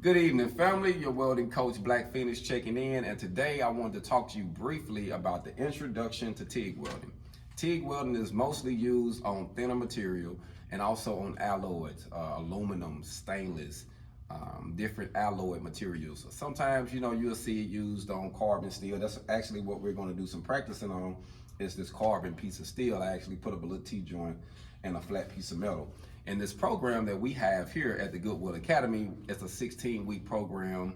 Good evening, family. Your welding coach, Black Phoenix, checking in. And today I wanted to talk to you briefly about the introduction to TIG welding. TIG welding is mostly used on thinner material and also on alloys, aluminum, stainless, different alloy materials. Sometimes, you'll see it used on carbon steel. That's actually what we're going to do some practicing on, is this carbon piece of steel. I actually put up a little T-joint and a flat piece of metal. And this program that we have here at the Goodwill Academy, it's a 16-week program,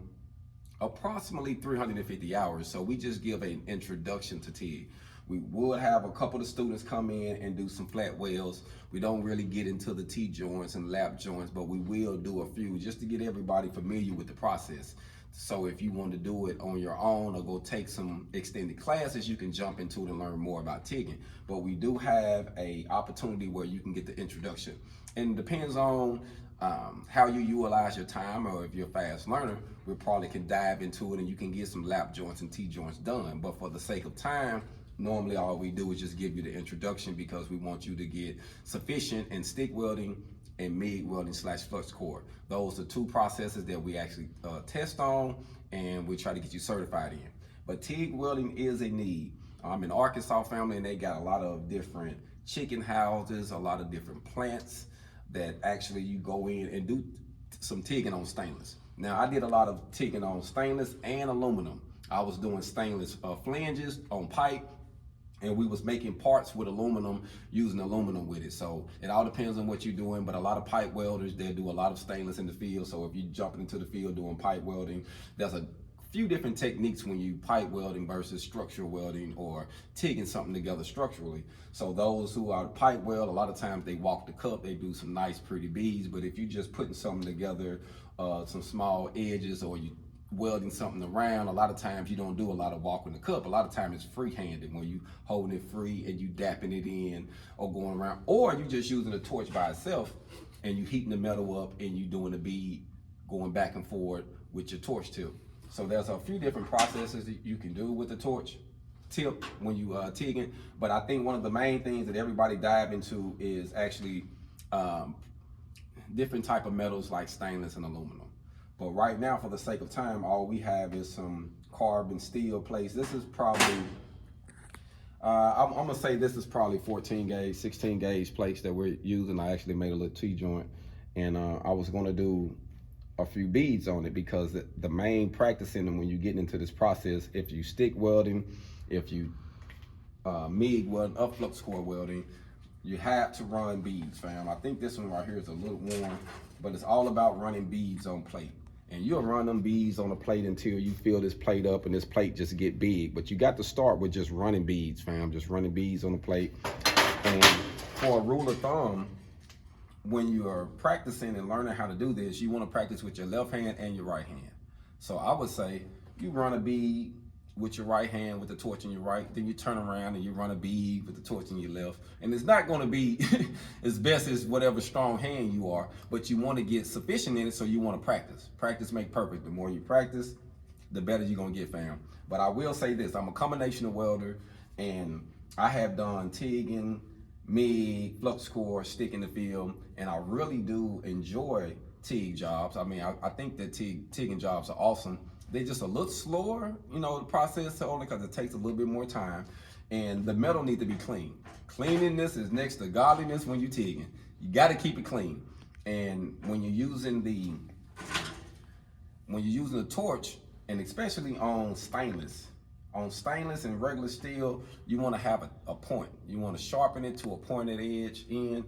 approximately 350 hours. So we just give an introduction to TIG. We would have a couple of students come in and do some flat welds. We don't really get into the T-joints and lap joints, but we will do a few just to get everybody familiar with the process. So if you want to do it on your own or go take some extended classes, you can jump into it and learn more about TIGging. But we do have a opportunity where you can get the introduction. And it depends on how you utilize your time, or if you're a fast learner, we probably can dive into it and you can get some lap joints and T-joints done. But for the sake of time, normally all we do is just give you the introduction because we want you to get sufficient in stick welding and MIG welding / flux core. Those are two processes that we actually test on and we try to get you certified in. But TIG welding is a need. I'm in Arkansas, family, and they got a lot of different chicken houses, a lot of different plants that actually you go in and do some TIGging on stainless. Now, I did a lot of TIGging on stainless and aluminum. I was doing stainless flanges on pipe, and we was making parts with aluminum, using aluminum with it. So it all depends on what you're doing, but a lot of pipe welders, they do a lot of stainless in the field. So if you're jumping into the field doing pipe welding, there's a few different techniques when you pipe welding versus structural welding or TIGging something together structurally. So those who are pipe weld, a lot of times they walk the cup, they do some nice pretty beads, but if you're just putting something together, some small edges, or you welding something around, a lot of times you don't do a lot of walking the cup. A lot of times it's free-handed, when you holding it free and you dapping it in or going around, or you just using a torch by itself and you heating the metal up and you doing the bead going back and forth with your torch tip. So there's a few different processes that you can do with the torch tip when you TIGging, but I think one of the main things that everybody dive into is actually different type of metals like stainless and aluminum. But right now, for the sake of time, all we have is some carbon steel plates. This is probably, I'm gonna say this is probably 14 gauge, 16 gauge plates that we're using. I actually made a little T-joint, and I was gonna do a few beads on it, because the main practicing when you get into this process, if you stick welding, if you MIG welding, up flux core welding, you have to run beads, fam. I think this one right here is a little warm, but it's all about running beads on plate. And you'll run them beads on a plate until you fill this plate up and this plate just get big. But you got to start with just running beads, fam. Just running beads on the plate. And for a rule of thumb, when you are practicing and learning how to do this, you want to practice with your left hand and your right hand. So I would say you run a bead with your right hand with the torch in your right, then you turn around and you run a bead with the torch in your left. And it's not going to be as best as whatever strong hand you are, but you want to get sufficient in it, so you want to practice. Practice make perfect. The more you practice, the better you're going to get, fam. But I will say this, I'm a combination welder, and I have done TIGging, MIG, flux core, stick in the field, and I really do enjoy TIG jobs. I mean, I think that TIGging jobs are awesome. They're just a little slower, the process, only because it takes a little bit more time, and the metal needs to be clean. Cleanliness is next to godliness when you're TIGging. You got to keep it clean. And when you're using the torch, and especially on stainless and regular steel, you want to have a point. You want to sharpen it to a pointed edge in.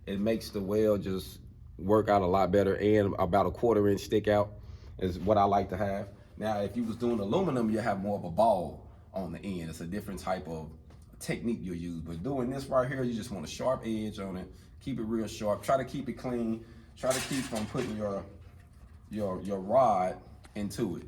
It makes the weld just work out a lot better, and about a 1/4 inch stick out is what I like to have. Now, if you was doing aluminum, you have more of a ball on the end. It's a different type of technique you'll use. But doing this right here, you just want a sharp edge on it. Keep it real sharp. Try to keep it clean. Try to keep from putting your rod into it.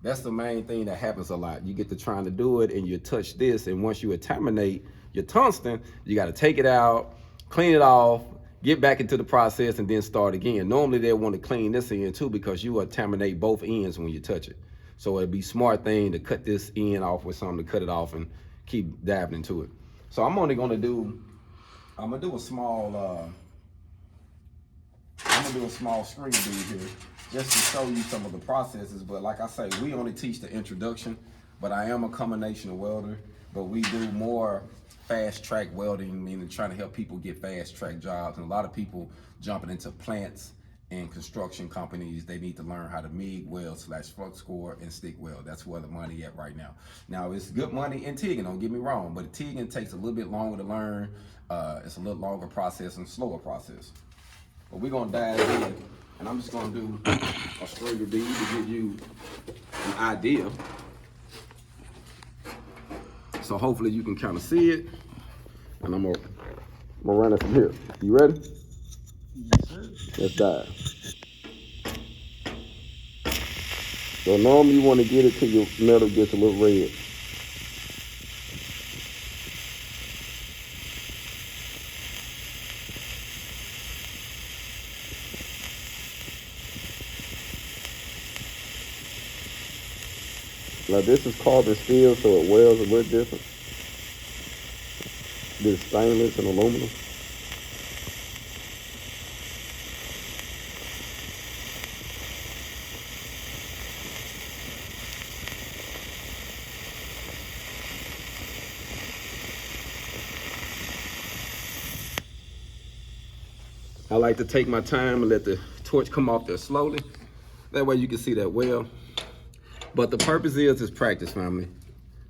That's the main thing that happens a lot. You get to trying to do it and you touch this, and once you contaminate your tungsten, you got to take it out, clean it off, get back into the process, and then start again. Normally they want to clean this end too, because you contaminate both ends when you touch it. So it'd be a smart thing to cut this end off with something to cut it off and keep dabbing into it. So I'm gonna do a small screen bead here. just to show you some of the processes. But like I say, we only teach the introduction, but I am a combination welder, but we do more fast track welding, meaning trying to help people get fast track jobs. And a lot of people jumping into plants and construction companies, they need to learn how to MIG weld / flux core and stick weld. That's where the money at right now. Now it's good money in TIGging, don't get me wrong, but TIGging takes a little bit longer to learn. It's a little longer process and slower process. But we're gonna dive in, and I'm just gonna do a straighter bead to give you an idea. So hopefully you can kind of see it, and I'm gonna run it from here. You ready? Yes, sir. Let's dive. So normally you want to get it till your metal gets a little red. Now this is carbon steel, so it welds a little different. This is stainless and aluminum. I like to take my time and let the torch come off there slowly. That way you can see that well. But the purpose is practice, family.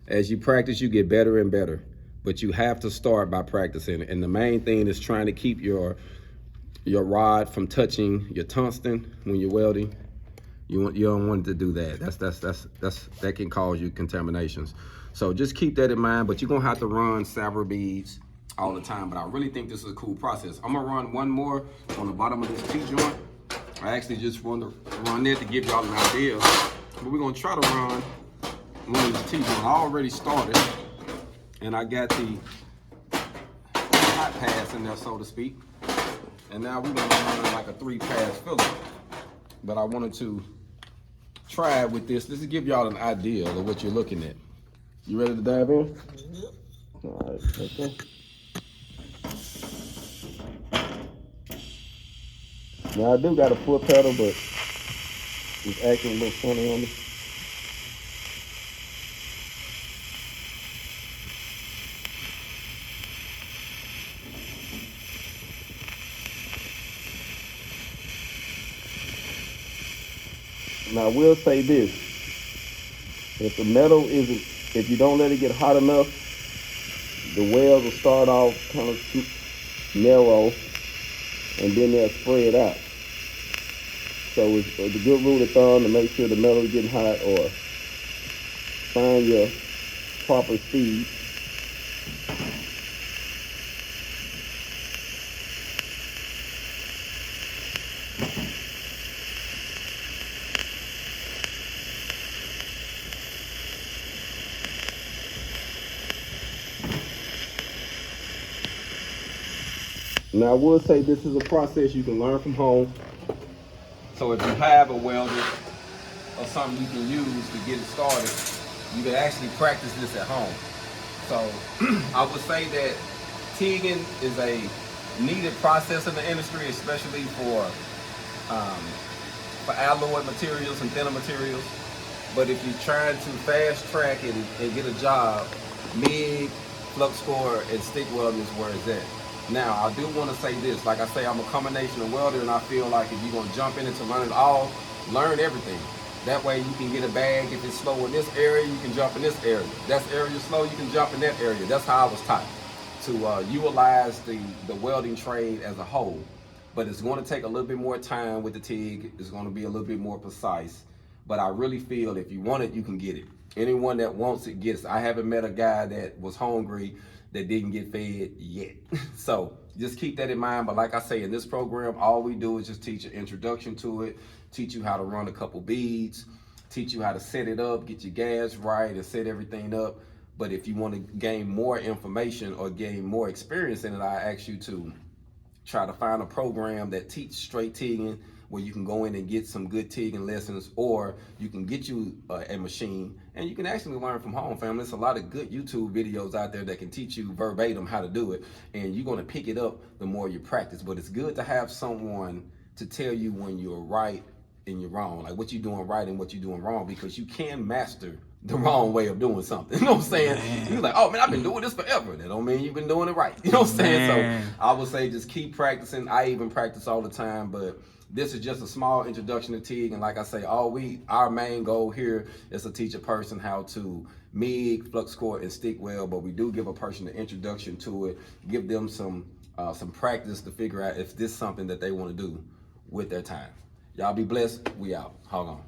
As you practice, you get better and better. But you have to start by practicing. And the main thing is trying to keep your rod from touching your tungsten when you're welding. You don't want to do that. That can cause you contaminations. So just keep that in mind. But you're gonna have to run several beads all the time. But I really think this is a cool process. I'm gonna run one more on the bottom of this T-joint. I actually just want to run it to give y'all an idea. But we're gonna try to run one of these T-joints. I already started, and I got the hot pass in there, so to speak. And now we're gonna run like a 3-pass filler. But I wanted to try it with this. This will give y'all an idea of what you're looking at. You ready to dive in? Yep. All right, okay. Now I do got a foot pedal, but it's acting a little funny on me. Now I will say this, if the metal isn't, if you don't let it get hot enough, the welds will start off kind of narrow and then they'll spread out. So it's a good rule of thumb to make sure the metal is getting hot, or find your proper speed. Now I will say this is a process you can learn from home. So if you have a welder or something you can use to get it started, you can actually practice this at home. So I would say that TIGging is a needed process in the industry, especially for alloy materials and thinner materials. But if you're trying to fast track it and get a job, MIG, flux core, and stick welding is where it's at. Now, I do want to say this. Like I say, I'm a combination of welder, and I feel like if you're going to jump in it to learn it all, learn everything. That way you can get a bag. If it's slow in this area, you can jump in this area. That area slow, you can jump in that area. That's how I was taught to utilize the welding trade as a whole. But it's going to take a little bit more time with the TIG. It's going to be a little bit more precise. But I really feel if you want it, you can get it. Anyone that wants it gets it. I haven't met a guy that was hungry that didn't get fed yet. So just keep that in mind. But like I say, in this program, all we do is just teach an introduction to it, teach you how to run a couple beads, teach you how to set it up, get your gas right, and set everything up. But if you want to gain more information or gain more experience in it, I ask you to try to find a program that teach straight TIGging, where you can go in and get some good TIGging lessons, or you can get you a machine and you can actually learn from home, family. There's a lot of good YouTube videos out there that can teach you verbatim how to do it, and you're going to pick it up the more you practice. But it's good to have someone to tell you when you're right and you're wrong, like what you're doing right and what you're doing wrong, because you can master the wrong way of doing something. You know what I'm saying? You're like, oh man, I've been doing this forever. That don't mean you've been doing it right. You know what I'm saying? So I would say just keep practicing. I even practice all the time, but this is just a small introduction to TIG. And like I say, our main goal here is to teach a person how to MIG, flux core, and stick weld. But we do give a person an introduction to it, give them some practice to figure out if this is something that they want to do with their time. Y'all be blessed. We out. Hold on.